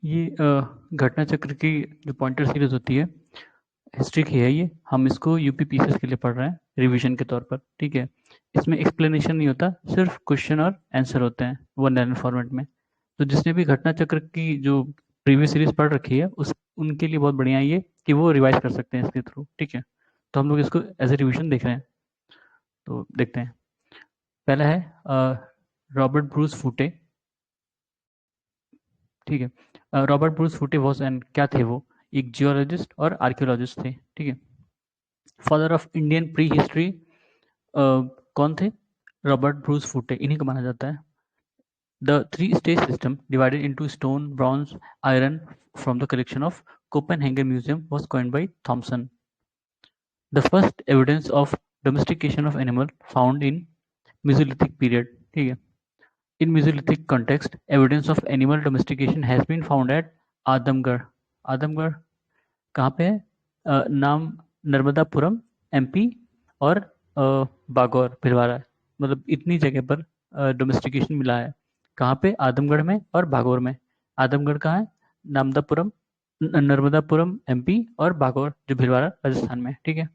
ये घटना चक्र की जो पॉइंटर सीरीज होती है, हिस्ट्री की है ये। हम इसको यूपी पीसीएस के लिए पढ़ रहे हैं रिवीजन के तौर पर, ठीक है। इसमें एक्सप्लेनेशन नहीं होता, सिर्फ क्वेश्चन और आंसर होते हैं वन लाइन फॉर्मेट में। तो जिसने भी घटना चक्र की जो प्रीवियस सीरीज पढ़ रखी है उस उनके लिए बहुत बढ़िया है ये कि वो रिवाइज कर सकते हैं इसके थ्रू, ठीक है। तो हम लोग इसको एज ए रिवीजन देख रहे हैं, तो देखते हैं। पहला है रॉबर्ट ब्रूस फूटे, ठीक है। रॉबर्ट ब्रूस फूटे वॉज एंड क्या थे वो? एक जियोलॉजिस्ट और आर्कियोलॉजिस्ट थे, ठीक है। Father of Indian pre history कौन थे? रॉबर्ट ब्रूस फूटे, इन्हीं को माना जाता है। The three stage system divided into stone, bronze, iron from the collection of Copenhagen museum was coined by Thomson. The first evidence of domestication of animal found in Mesolithic period, ठीक है। In Mesolithic context, evidence of animal domestication has been found at Adamgarh. Adamgarh कहाँ पे है? नाम Narmadapuram MP और बागौर भिलवाड़ा, मतलब इतनी जगह पर डोमेस्टिकेशन मिला है। कहाँ पे? आदमगढ़ में और बागौर में। आदमगढ़ कहाँ है? नामदापुरम, नर्मदापुरम एमपी और बागौर जो भिलवाड़ा राजस्थान में, ठीक है।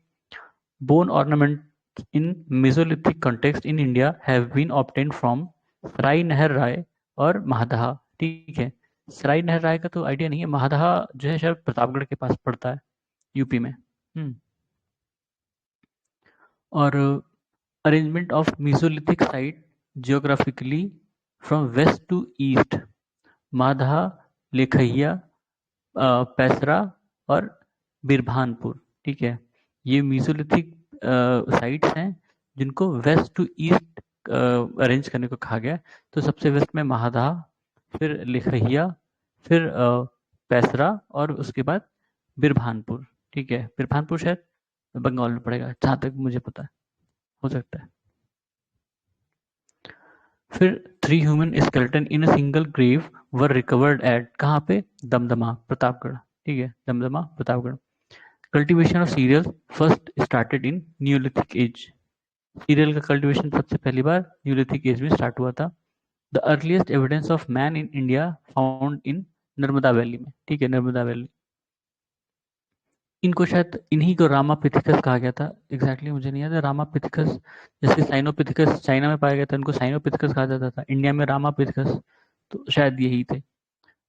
Bone ornaments in Mesolithic context in India have been obtained from सराय नहर राय और महादहा, ठीक है। सराय नहर राय का तो आइडिया नहीं है, महादहा जो है शायद प्रतापगढ़ के पास पड़ता है, यूपी में। और arrangement of mesolithic site geographically from west to east, Mahadaha, Lekhahia, Paisra और बिरभानपुर, ठीक है। ये मेसोलिथिक साइट्स हैं जिनको वेस्ट टू ईस्ट अरेंज करने को कहा गया। तो सबसे वेस्ट में महादहा, फिर लेखैया, फिर पैसरा और उसके बाद बिरभानपुर, ठीक है। बिरभानपुर शायद बंगाल में पड़ेगा जहाँ तक मुझे पता है, हो सकता है। फिर 3 human skeleton in a single grave were recovered at, कहाँ पे? दमदमा, प्रतापगढ़, ठीक है। Damdama, Pratapgarh. Cultivation of cereal first started in Neolithic age, cereal का कल्टीवेशन सबसे पहली बार न्यूलिथिक एज में स्टार्ट हुआ था। The earliest evidence of man in India found in Narmada valley में, ठीक है, नर्मदा वैली। इनको शायद इन्हीं को रामापिथिकस कहा गया था, एग्जैक्टली मुझे नहीं याद है। रामापिथिकस, जैसे साइनोपिथिकस चाइना में पाया गया था, इनको साइनोपिथिकस कहा जाता था, इंडिया में रामापिथिकस, तो शायद यही थे।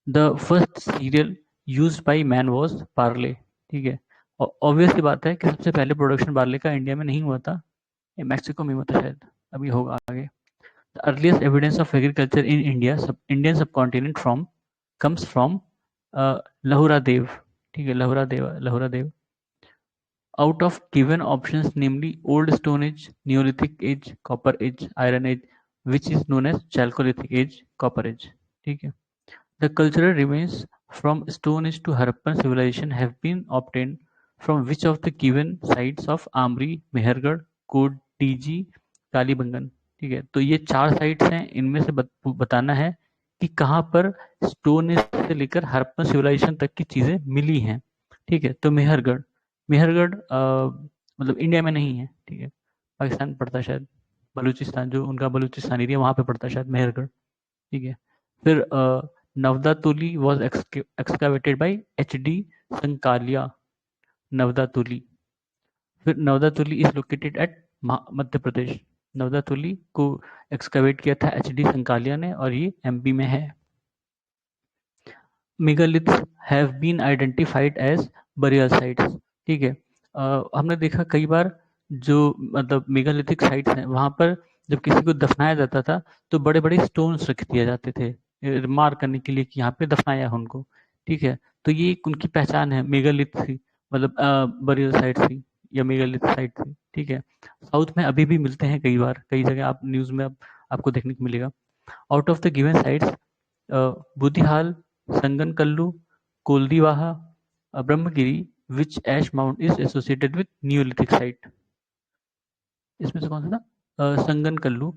The first serial use by man was Parle, ठीक है। ऑब्वियस सी बात है कि सबसे पहले प्रोडक्शन पार्ले का इंडिया में नहीं हुआ था, ये मैक्सिको में हुआ था शायद, अभी होगा आगे। The earliest evidence of agriculture in India Indian सब कॉन्टिनेंट फ्रॉम कम्स फ्रॉम लहुरा देव, ठीक है, लहुरा देव, लहुरा देव। Out of given options, namely Old Stone Age, Neolithic Age, Copper Age, Iron Age, which is known as Chalcolithic Age, Copper Age, ठीक है। The cultural remains from Stone Age to Harappan civilization have been obtained from which of the given sites of Amri, Mehergarh, Kodiji, Kalibangan, ठीक है। तो ये 4 sites हैं, इनमें से बताना है कि कहाँ पर स्टोन एज से लेकर हड़प्पन सिविलाइजेशन तक की चीजें मिली हैं, ठीक है। तो मेहरगढ़, मेहरगढ़ मतलब इंडिया में नहीं है, ठीक है, पाकिस्तान पड़ता है शायद, बलूचिस्तान, जो उनका बलूचिस्तान एरिया वहाँ पे पड़ता है शायद मेहरगढ़, ठीक है। फिर Navdatoli was excavated by H D. Sankalia, Navdatoli. फिर Navdatoli is located at Madhya Pradesh, Navdatoli को एक्सकावेट किया था एच.डी. संकालिया ने और ये एमपी में है। Megaliths have been identified as burial sites, ठीक है। हमने देखा कई बार जो मतलब मेगालिथिक साइट्स हैं वहाँ पर जब किसी को दफनाया जाता था तो बड़े बड़े स्टोन्स रख दिए जाते थे मार्क करने के लिए कि यहाँ पे दफनाया है उनको, ठीक है। तो ये एक उनकी पहचान है, मेगालिथ थी, मतलब बरियल साइट थी या मेगालिथ साइट थी, ठीक है। साउथ में अभी भी मिलते हैं कई बार, कई जगह आप न्यूज में आपको देखने को मिलेगा। Out of the given sites, Budhihal, Sanganakallu, Koldihwa, Brahmagiri, which ash mound is associated with Neolithic site? इसमें से कौन सा था? संगनकल्लू,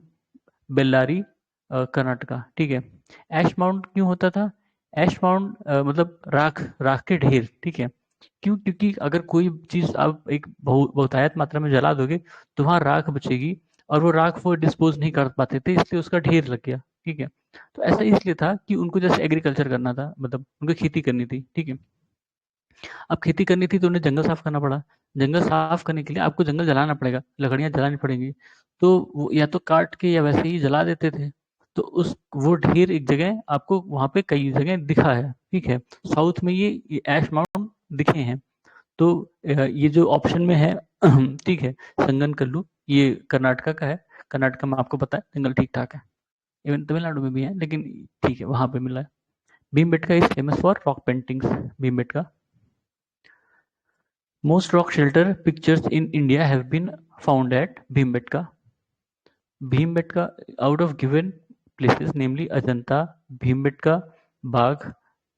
बेल्लारी, कर्नाटका, ठीक है। एश माउंट क्यों होता था? एश माउंट मतलब राख, राख के ढेर, ठीक है। क्यों? क्योंकि अगर कोई चीज आप एक बहुतायत मात्रा में जला दोगे तो वहां राख बचेगी और वो राख वो डिस्पोज नहीं कर पाते थे, इसलिए उसका ढेर लग गया, ठीक है। तो ऐसा इसलिए था कि उनको जैसे एग्रीकल्चर करना था, मतलब उनको खेती करनी थी, ठीक है। अब खेती करनी थी तो उन्हें जंगल साफ करना पड़ा। जंगल साफ करने के लिए आपको जंगल जलाना पड़ेगा, लकड़ियाँ जलानी पड़ेंगी। तो वो या तो काट के या वैसे ही जला देते थे। तो उस वो ढेर एक जगह आपको वहाँ पे कई जगह दिखा है, ठीक है। साउथ में ये ऐश माउंट दिखे हैं। तो ये जो ऑप्शन में है ठीक है, संगनकल्लू, ये कर्नाटका का है। कर्नाटका में आपको पता है जंगल ठीक-ठाक है। इवन तमिलनाडु में भी है, लेकिन ठीक है, वहाँ पे मिला है। Bhimbetka is famous for rock paintings, Bhimbetka. Most rock shelter pictures in India have been found at Bhimbetka. Bhimbetka, out of given places, namely Ajanta, Bhimbetka, Bagh,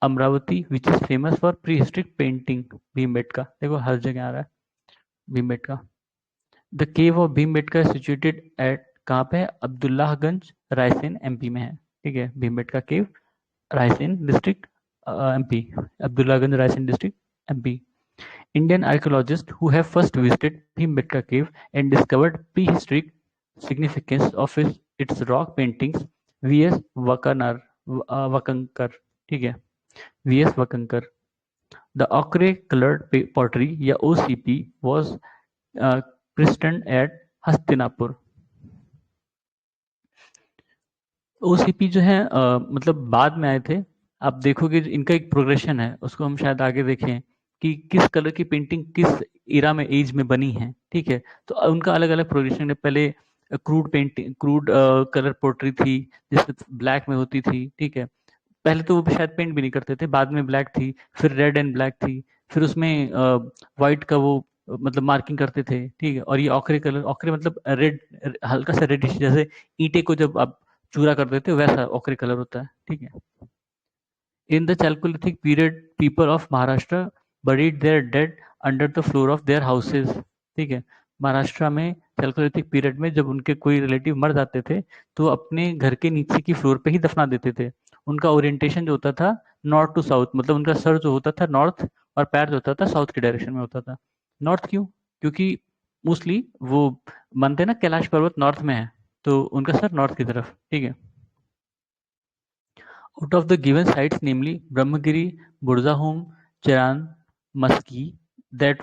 Amravati, which is famous for prehistoric painting. Bhimbetka, देखो हर जगह आ रहा है Bhimbetka. The cave of Bhimbetka is situated at कहाँ पे है? अब्दुल्लाहगंज, Raisen, MP में है, ठीक है। Bhimbetka cave, Raisen district, MP, Abdullahganj, Raisen district, MP. Indian archaeologists who have first visited Bhimbetka cave and discovered prehistoric significance of its rock paintings, V.S. Wakankar, ठीक है, V.S. Wakankar. The ochre-colored pottery या OCP was christened at Hastinapur. OCP जो है मतलब बाद में आए थे। आप देखोगे इनका एक प्रोग्रेशन है, उसको हम शायद आगे देखें कि किस कलर की पेंटिंग किस इरा में एज में बनी है, ठीक है। तो उनका अलग अलग प्रोग्रेशन है। पहले crude painting, crude colour portray थी, जिसमें ब्लैक में होती थी, ठीक है। पहले तो वो शायद पेंट भी नहीं करते थे, बाद में ब्लैक थी, फिर रेड एंड ब्लैक थी, फिर उसमें व्हाइट का वो मतलब मार्किंग करते थे, ठीक है। और ये ऑकरे कलर, ऑकरे मतलब रेड, हल्का सा रेडिश, जैसे ईंटे को जब आप चूरा कर देते हो वैसा ऑकरे कलर होता है, ठीक है। In the Chalcolithic period, people of Maharashtra buried their dead under the floor of their houses. ठीक है, महाराष्ट्र में चैल्कोलिथिक पीरियड में जब उनके कोई रिलेटिव मर जाते थे तो अपने घर के नीचे की फ्लोर पे ही दफना देते थे। उनका ओरिएंटेशन जो होता था नॉर्थ टू साउथ, मतलब उनका सर जो होता था नॉर्थ और पैर जो होता था साउथ की डायरेक्शन में होता था। नॉर्थ क्यों? क्योंकि मोस्टली वो मानते हैं ना कैलाश पर्वत नॉर्थ में है, तो उनका सर नॉर्थ की तरफ, ठीक है। Out of the given sites, namely Brahmagiri, Burzahom, Cheran, Maski, that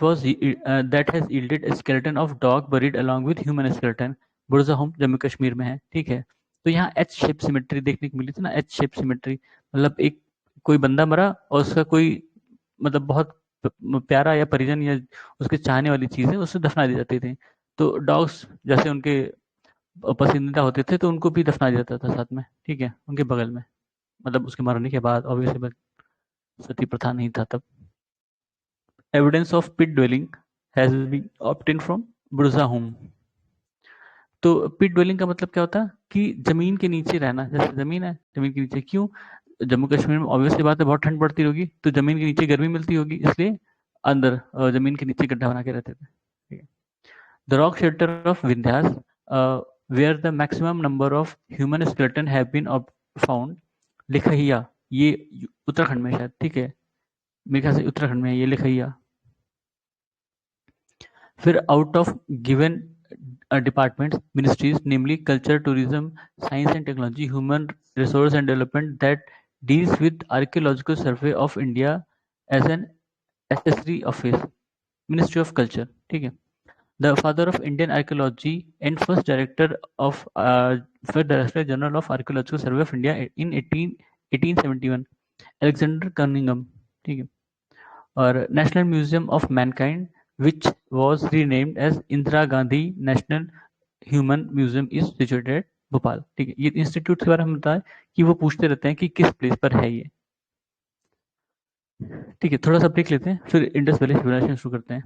has yielded a skeleton of dog buried along with human skeleton. बुरजाहोम Jammu Kashmir में है, ठीक है। तो यहाँ एच शेप सिमेट्री देखने को मिली थी ना, एच शेप सिमेट्री, मतलब एक कोई बंदा मरा और उसका कोई मतलब बहुत प्यारा या परिजन या उसके चाहने वाली चीज है, उसे दफना दी जाती थी। तो डॉग्स जैसे उनके पसंदीदा होते थे तो उनको भी दफना दिया जाता था साथ में, ठीक है, उनके बगल में, मतलब उसके मरने के बाद ऑब्वियसली सती प्रथा नहीं था तब। Evidence of pit dwelling has been obtain from Burzahom. तो पिट ड्वेलिंग का मतलब क्या होता है कि जमीन के नीचे रहना, जैसे जमीन है जमीन के नीचे, क्यों? जम्मू कश्मीर में ऑब्वियसली बात है बहुत ठंड पड़ती होगी, तो जमीन के नीचे गर्मी मिलती होगी, इसलिए अंदर जमीन के नीचे गड्ढा बना के रहते थे, ठीक है। The rock shelter of Vindhyas, where the maximum number of human skeleton have been found, Lekhahia, ये उत्तराखंड में शायद, ठीक है, मेरे ख्याल से उत्तराखंड में है ये लिखहिया। फिर out of given departments, ministries, namely culture, tourism, science and technology, human resource and development, that deals with archaeological survey of India as an accessory office, ministry of culture, ठीक है। The father of Indian archaeology and first director of first director general of archaeological survey of India in 1871, Alexander Cunningham, ठीक है। और national museum of mankind which was renamed as Indira Gandhi national human museum is situated Bhopal, ठीक है। ये institute के बारे में बताएं कि वो पूछते रहते हैं कि किस प्लेस पर है ये, ठीक है। थोड़ा सा ब्रेक लेते हैं फिर इंडस वैली सिविलाइजेशन शुरू करते हैं।